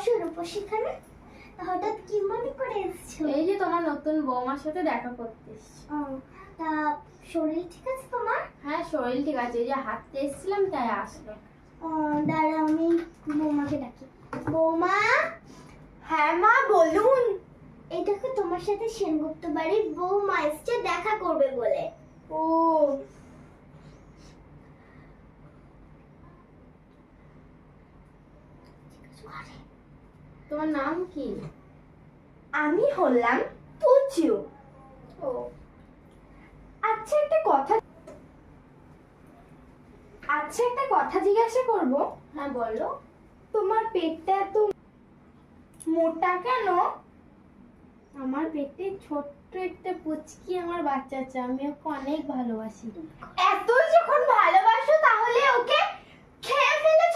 বসো রূপসী খানে। হঠাৎ কি মনে করে এসেছো? এই যে তোমার নতুন বৌমার সাথে দেখা করতে এসেছি। তা শরীর ঠিক আছে তোমার? হ্যাঁ, শরীর ঠিক আছে, এই যে হাঁটতে এসেছিলাম তাই আসলো। দাঁড়া আমি বৌমাকে ডাকি। বৌমা। হ্যাঁ মা, বলুন। এই দেখো তোমার সাথে সেনগুপ্ত বাড়ির বৌমা এসছে দেখা করবে বলে। ও, তোমার নাম কি? আমি হলাম পুচু। ও আচ্ছা একটা কথা জিজ্ঞাসা করব। হ্যাঁ বলো। তোমার পেটটা এত মোটা কেন? আমার পেটে ছোট্ট একটা পুচকি আমার বাচ্চা আছে, আমি ওকে অনেক ভালোবাসি। এত যখন ভালোবাসো তাহলে ওকে খেয়ে ফেলে